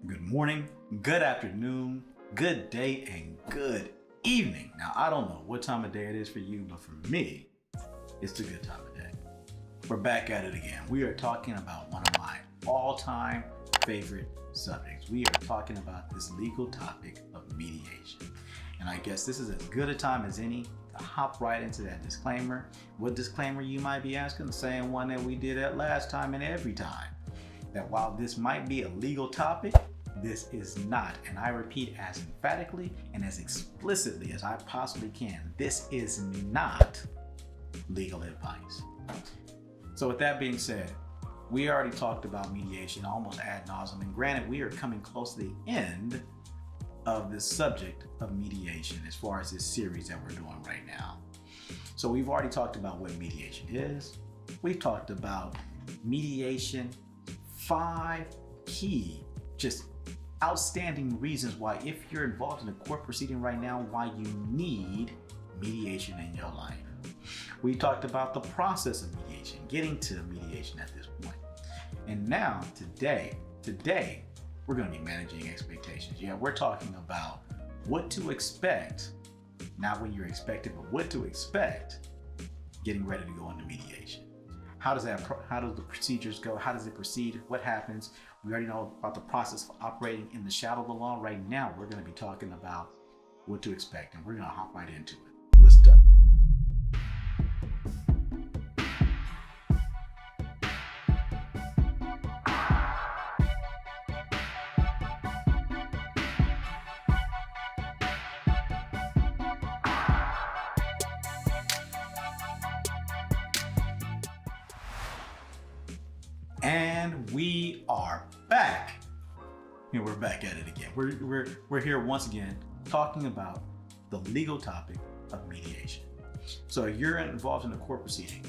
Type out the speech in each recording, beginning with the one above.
Good morning, good afternoon, good day, and good evening. Now, I don't know what time of day it is for you, but for me, it's a good time of day. We're back at it again. We are talking about one of my all-time favorite subjects. We are talking about this legal topic of mediation. And I guess this is as good a time as any to hop right into that disclaimer. What disclaimer, you might be asking? The same one that we did at last time and every time. That while this might be a legal topic, this is not, and I repeat as emphatically and as explicitly as I possibly can, this is not legal advice. So with that being said, we already talked about mediation almost ad nauseum, and granted, we are coming close to the end of this subject of mediation as far as this series that we're doing right now. So we've already talked about what mediation is. We've talked about mediation, 5 key, just outstanding reasons why, if you're involved in a court proceeding right now, why you need mediation in your life. We talked about the process of mediation, getting to mediation at this point. And now, today, we're going to be managing expectations. Yeah, we're talking about what to expect, not when you're expected, but what to expect getting ready to go into mediation. How does the procedures go? How does it proceed? What happens? We already know about the process of operating in the shadow of the law. Right now, we're going to be talking about what to expect, and we're going to hop right into it. Let's start. And we are back. And we're back at it again. We're here once again talking about the legal topic of mediation. So you're involved in a court proceeding.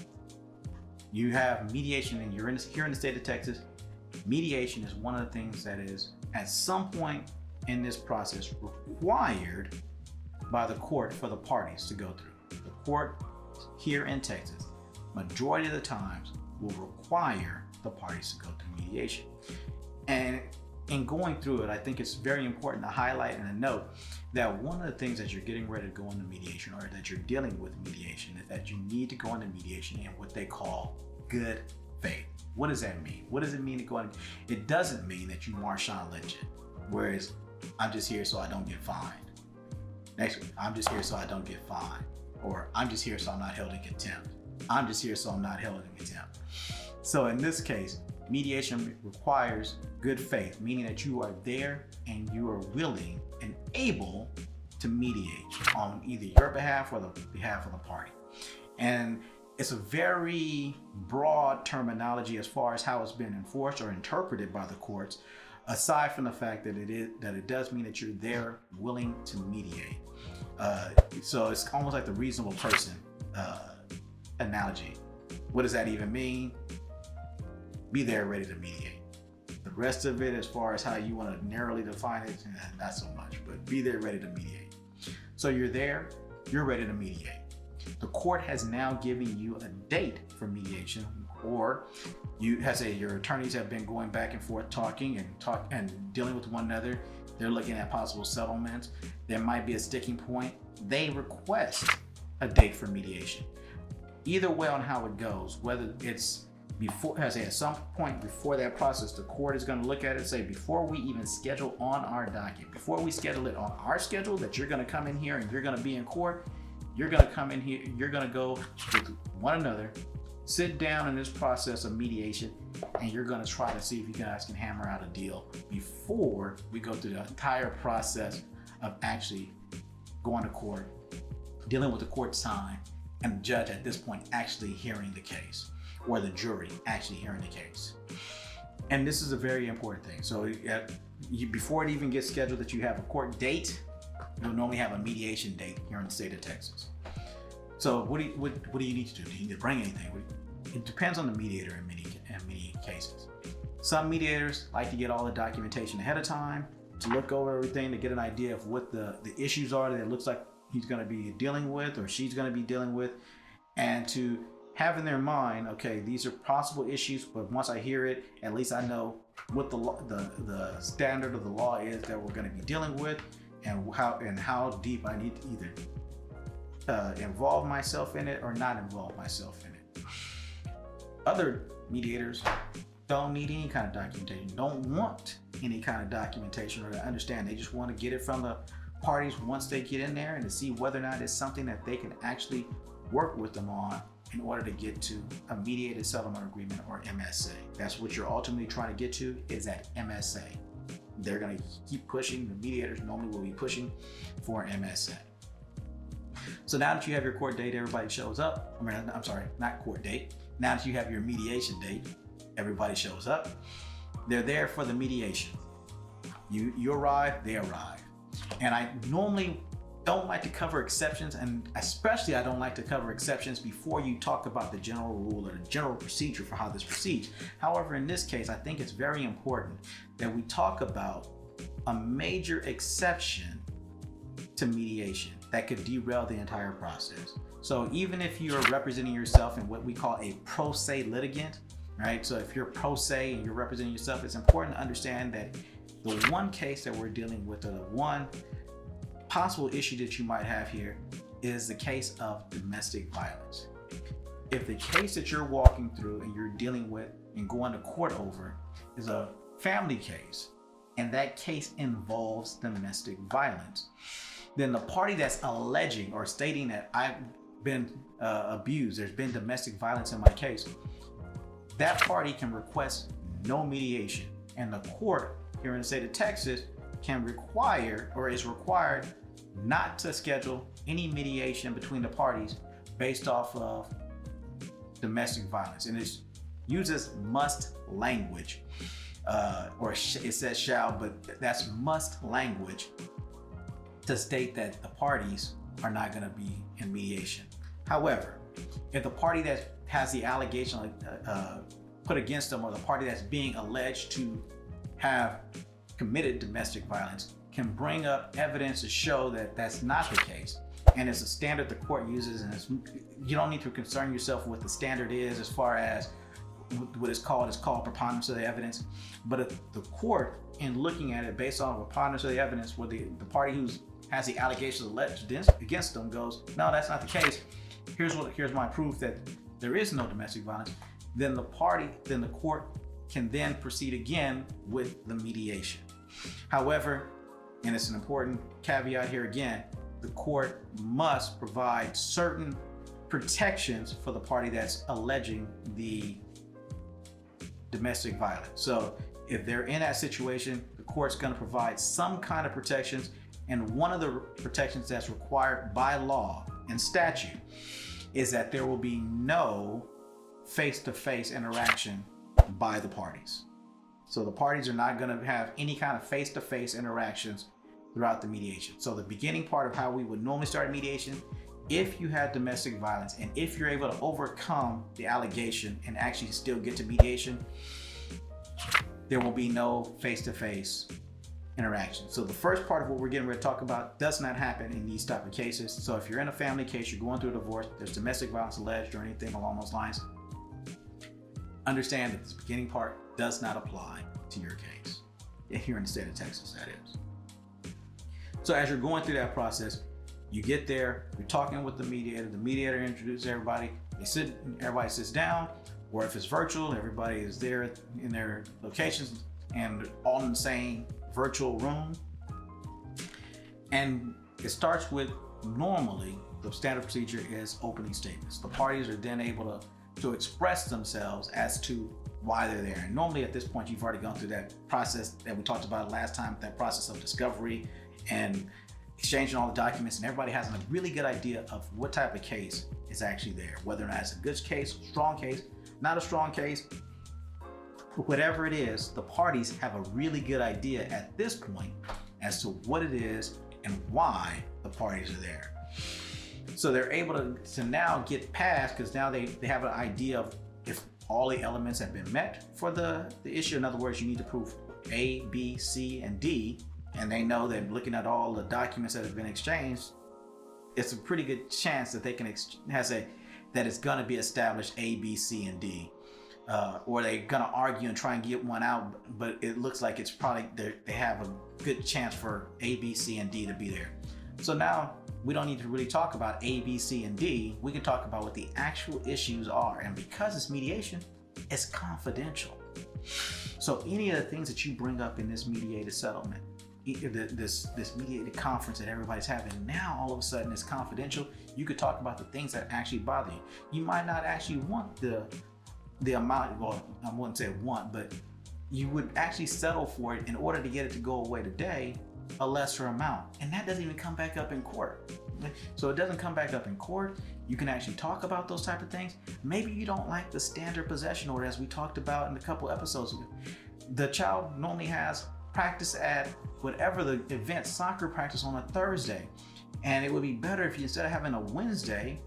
You have mediation, and you're here in the state of Texas. Mediation is one of the things that is at some point in this process required by the court for the parties to go through. The court here in Texas, majority of the times, will require the parties to go through mediation. And in going through it, I think it's very important to highlight and to note that one of the things that you're getting ready to go into mediation, or that you're dealing with mediation, is that you need to go into mediation in what they call good faith. What does that mean? What does it mean to go into? It doesn't mean that you Marshawn Lynch it, whereas I'm just here so I don't get fined. Next week, I'm just here so I don't get fined. Or I'm just here so I'm not held in contempt. I'm just here so I'm not held in contempt. So in this case, mediation requires good faith, meaning that you are there and you are willing and able to mediate on either your behalf or the behalf of the party. And it's a very broad terminology as far as how it's been enforced or interpreted by the courts, aside from the fact that it does mean that you're there willing to mediate. So it's almost like the reasonable person analogy. What does that even mean? Be there ready to mediate. The rest of it, as far as how you want to narrowly define it, not so much, but be there ready to mediate. So you're there, you're ready to mediate. The court has now given you a date for mediation, or your attorneys have been going back and forth talking and dealing with one another. They're looking at possible settlements. There might be a sticking point. They request a date for mediation. Either way on how it goes, whether it's at some point before that process, the court is going to look at it and say, before we even schedule on our docket, before we schedule it on our schedule that you're going to come in here and you're going to be in court, you're going to come in here, you're going to go with one another, sit down in this process of mediation, and you're going to try to see if you guys can hammer out a deal before we go through the entire process of actually going to court, dealing with the court's time, and the judge at this point actually hearing the case, or the jury actually hearing the case. And this is a very important thing. So before it even gets scheduled that you have a court date, you'll normally have a mediation date here in the state of Texas. So what do you need to do? Do you need to bring anything? It depends on the mediator in many cases. Some mediators like to get all the documentation ahead of time, to look over everything, to get an idea of what the issues are that it looks like he's going to be dealing with or she's going to be dealing with, and to have in their mind, okay, these are possible issues, but once I hear it, at least I know what the standard of the law is that we're going to be dealing with, and how deep I need to either involve myself in it or not involve myself in it. Other mediators don't need any kind of documentation, don't want any kind of documentation or to understand. They just want to get it from the parties once they get in there and to see whether or not it's something that they can actually work with them on in order to get to a mediated settlement agreement, or MSA. That's what you're ultimately trying to get to, is that MSA. They're going to keep pushing. The mediators normally will be pushing for MSA. So now that you have your court date, everybody shows up. I'm sorry, not court date. Now that you have your mediation date, everybody shows up. They're there for the mediation. You arrive, they arrive. And I normally don't like to cover exceptions, and especially I don't like to cover exceptions before you talk about the general rule or the general procedure for how this proceeds. However, in this case, I think it's very important that we talk about a major exception to mediation that could derail the entire process. So even if you're representing yourself in what we call a pro se litigant, right? So if you're pro se and you're representing yourself, it's important to understand that the one case that we're dealing with, or the one possible issue that you might have here, is the case of domestic violence. If the case that you're walking through and you're dealing with and going to court over is a family case, and that case involves domestic violence, then the party that's alleging or stating that I've been abused, there's been domestic violence in my case, that party can request no mediation, and the court here in the state of Texas can require, or is required, not to schedule any mediation between the parties based off of domestic violence. And it uses must language, or it says shall, but that's must language to state that the parties are not going to be in mediation. However, if the party that has the allegation put against them, or the party that's being alleged to have committed domestic violence, can bring up evidence to show that that's not the case, and it's a standard the court uses, and you don't need to concern yourself with what the standard is as far as what it's called preponderance of the evidence. But if the court, in looking at it based on preponderance of the evidence, where the party who has the allegations alleged against them goes, no, that's not the case, here's my proof that there is no domestic violence, then the court can then proceed again with the mediation. However, and it's an important caveat here again, the court must provide certain protections for the party that's alleging the domestic violence. So if they're in that situation, the court's going to provide some kind of protections, and one of the protections that's required by law and statute is that there will be no face-to-face interaction by the parties. So the parties are not going to have any kind of face-to-face interactions throughout the mediation. So the beginning part of how we would normally start mediation, if you had domestic violence and if you're able to overcome the allegation and actually still get to mediation, there will be no face-to-face interaction. So the first part of what we're getting ready to talk about does not happen in these type of cases. So if you're in a family case, you're going through a divorce, there's domestic violence alleged or anything along those lines, understand that this beginning part does not apply to your case. Here in the state of Texas, that is. So as you're going through that process, you get there, you're talking with the mediator introduces everybody, everybody sits down, or if it's virtual, everybody is there in their locations and all in the same virtual room. And it starts with, normally, the standard procedure is opening statements. The parties are then able to express themselves as to why they're there. And normally at this point, you've already gone through that process that we talked about last time, that process of discovery and exchanging all the documents, and everybody has a really good idea of what type of case is actually there, whether or not it's a good case, strong case, not a strong case, whatever it is, the parties have a really good idea at this point as to what it is and why the parties are there. So they're able to now get past, because now they have an idea of if all the elements have been met for the issue. In other words, you need to prove A, B, C, and D, and they know that looking at all the documents that have been exchanged, it's a pretty good chance that they can that it's going to be established A, B, C, and D. Or they're going to argue and try and get one out, but it looks like it's probably they have a good chance for A, B, C, and D to be there. So now we don't need to really talk about A, B, C, and D. We can talk about what the actual issues are. And because it's mediation, it's confidential. So any of the things that you bring up in this mediated settlement, this mediated conference that everybody's having, now all of a sudden it's confidential. You could talk about the things that actually bother you. You might not actually want the amount, well, I wouldn't say want, but you would actually settle for it in order to get it to go away today, a lesser amount. And that doesn't even come back up in court. So it doesn't come back up in court. You can actually talk about those type of things. Maybe you don't like the standard possession order, as we talked about in a couple episodes ago. The child normally has practice at whatever the event, soccer practice on a Thursday. And it would be better if you, instead of having a Wednesday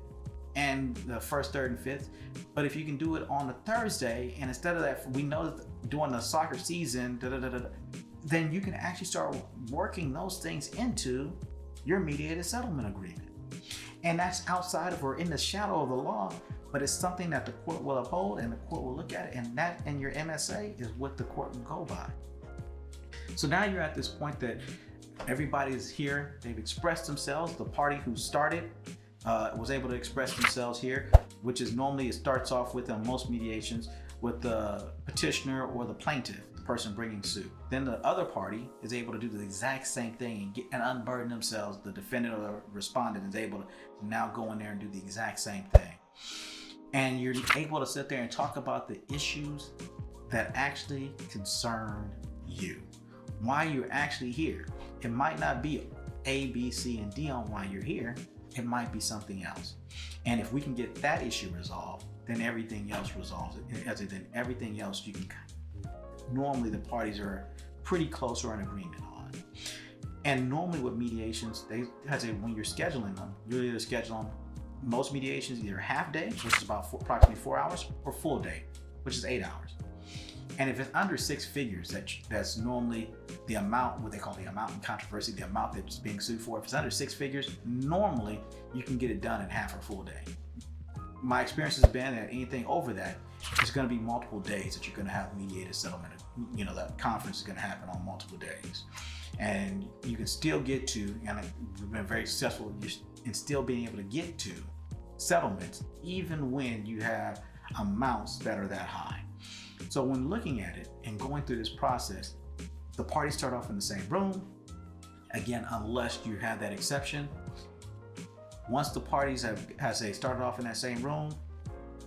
and the first, third, and fifth, but if you can do it on a Thursday, and instead of that, we know that during the soccer season, then you can actually start working those things into your mediated settlement agreement. And that's outside of or in the shadow of the law, but it's something that the court will uphold and the court will look at it, and that in your MSA is what the court will go by. So now you're at this point that everybody is here, they've expressed themselves. The party who started was able to express themselves here, which is normally, it starts off with most mediations with the petitioner or the plaintiff, the person bringing suit. Then the other party is able to do the exact same thing and unburden themselves. The defendant or the respondent is able to now go in there and do the exact same thing. And you're able to sit there and talk about the issues that actually concern you, why you're actually here. It might not be A, B, C, and D on why you're here. It might be something else. And if we can get that issue resolved, then everything else resolves it. As in everything else, you can, normally the parties are pretty close or in agreement on. And normally with mediations, when you're scheduling them, you either schedule them, most mediations, either half day, which is about approximately 4 hours, or full day, which is 8 hours. And if it's under 6 figures, that's normally the amount, what they call the amount in controversy, the amount that's being sued for. If it's under 6 figures, normally you can get it done in half or full day. My experience has been that anything over that, it's going to be multiple days that you're going to have mediated settlement. You know, that conference is going to happen on multiple days. And you can still get to, and we've been very successful in still being able to get to settlements, even when you have amounts that are that high. So when looking at it and going through this process, the parties start off in the same room. Again, unless you have that exception. Once the parties started off in that same room,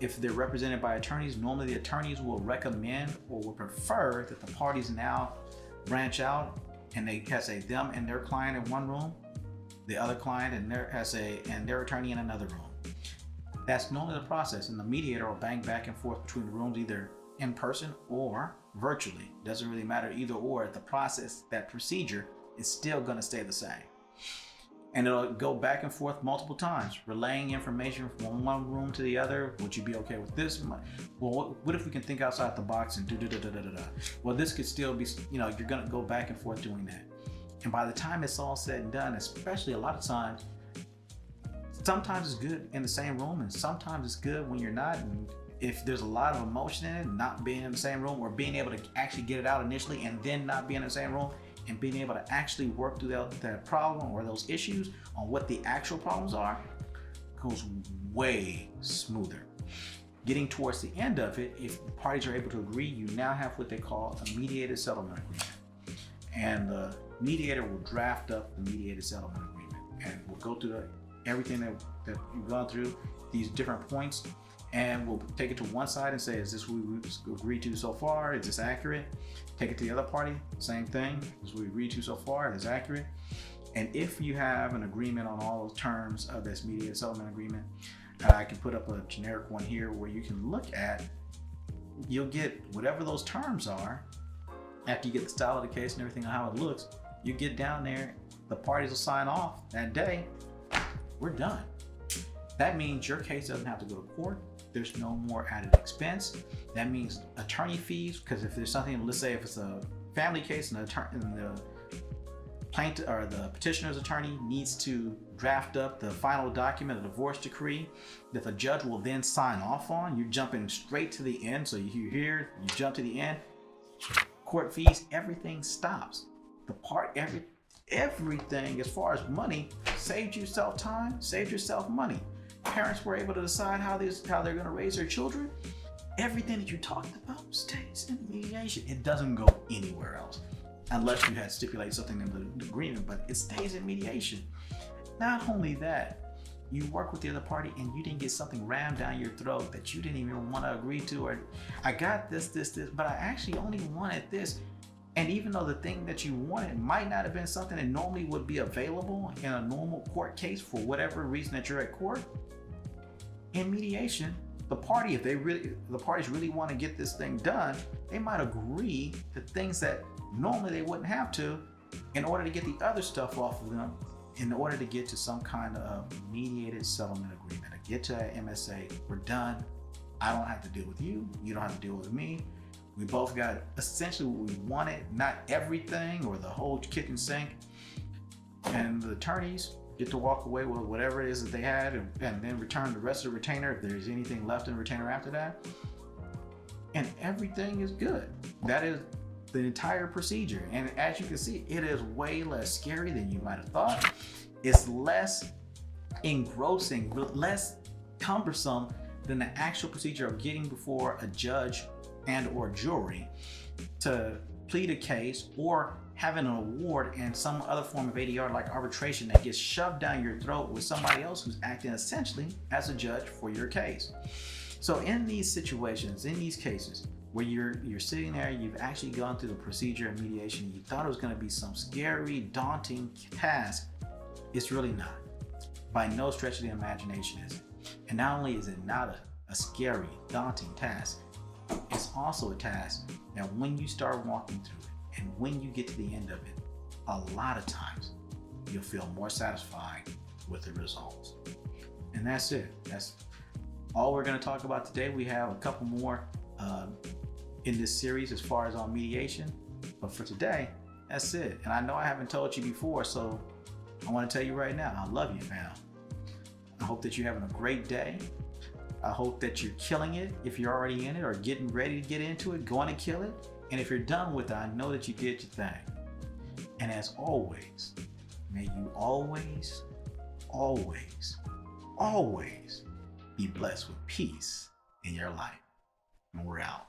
if they're represented by attorneys, normally the attorneys will recommend or will prefer that the parties now branch out and they has them and their client in one room, the other client and their attorney in another room. That's normally the process, and the mediator will bang back and forth between the rooms, either in person or virtually. Doesn't really matter either or. The process, that procedure is still going to stay the same. And it'll go back and forth multiple times, relaying information from one room to the other. Would you be okay with this? Well, what if we can think outside the box and do da-da-da-da-da-da? Well, this could still be, you're going to go back and forth doing that. And by the time it's all said and done, especially a lot of times, sometimes it's good in the same room and sometimes it's good when you're not. And if there's a lot of emotion in it, not being in the same room, or being able to actually get it out initially and then not being in the same room, and being able to actually work through that problem or those issues on what the actual problems are, goes way smoother. Getting towards the end of it, if the parties are able to agree, you now have what they call a mediated settlement agreement. And the mediator will draft up the mediated settlement agreement, and we'll go through everything that you've gone through, these different points, and we'll take it to one side and say, is this what we agreed to so far? Is this accurate? Take it to the other party, same thing. Is what we agreed to so far, is accurate? And if you have an agreement on all those terms of this mediated settlement agreement, I can put up a generic one here where you can look at, you'll get whatever those terms are. After you get the style of the case and everything on how it looks, you get down there, the parties will sign off that day, we're done. That means your case doesn't have to go to court. There's no more added expense. That means attorney fees, because if there's something, let's say if it's a family case and plaintiff or the petitioner's attorney needs to draft up the final document, a divorce decree that the judge will then sign off on. You're jumping straight to the end. So you hear, you jump to the end, court fees, everything stops. Everything as far as money saved yourself time, saved yourself money. Parents were able to decide how they're going to raise their children. Everything that you talked about stays in mediation. It doesn't go anywhere else unless you had stipulated something in the agreement, but it stays in mediation. Not only that, you work with the other party and you didn't get something rammed down your throat that you didn't even want to agree to, or I got this, but I actually only wanted this. And even though the thing that you wanted might not have been something that normally would be available in a normal court case for whatever reason that you're at court, in mediation, the parties really want to get this thing done, they might agree to things that normally they wouldn't have to in order to get the other stuff off of them, in order to get to some kind of mediated settlement agreement, to get to that MSA. We're done. I don't have to deal with you. You don't have to deal with me. We both got essentially what we wanted, not everything or the whole kitchen sink. And the attorneys get to walk away with whatever it is that they had and then return the rest of the retainer if there's anything left in the retainer after that. And everything is good. That is the entire procedure. And as you can see, it is way less scary than you might have thought. It's less engrossing, less cumbersome than the actual procedure of getting before a judge and or jury to plead a case, or having an award in some other form of ADR like arbitration that gets shoved down your throat with somebody else who's acting essentially as a judge for your case. So in these situations, in these cases where you're sitting there, you've actually gone through the procedure of mediation, you thought it was going to be some scary, daunting task, it's really not. By no stretch of the imagination is it. And not only is it not a scary, daunting task, it's also a task that when you start walking through it and when you get to the end of it, a lot of times you'll feel more satisfied with the results. And that's it. That's all we're going to talk about today. We have a couple more in this series as far as on mediation, but for today, that's it. And I know I haven't told you before, so I want to tell you right now, I love you, fam. I hope that you're having a great day. I hope that you're killing it if you're already in it or getting ready to get into it, going to kill it. And if you're done with it, I know that you did your thing. And as always, may you always, always, always be blessed with peace in your life. And we're out.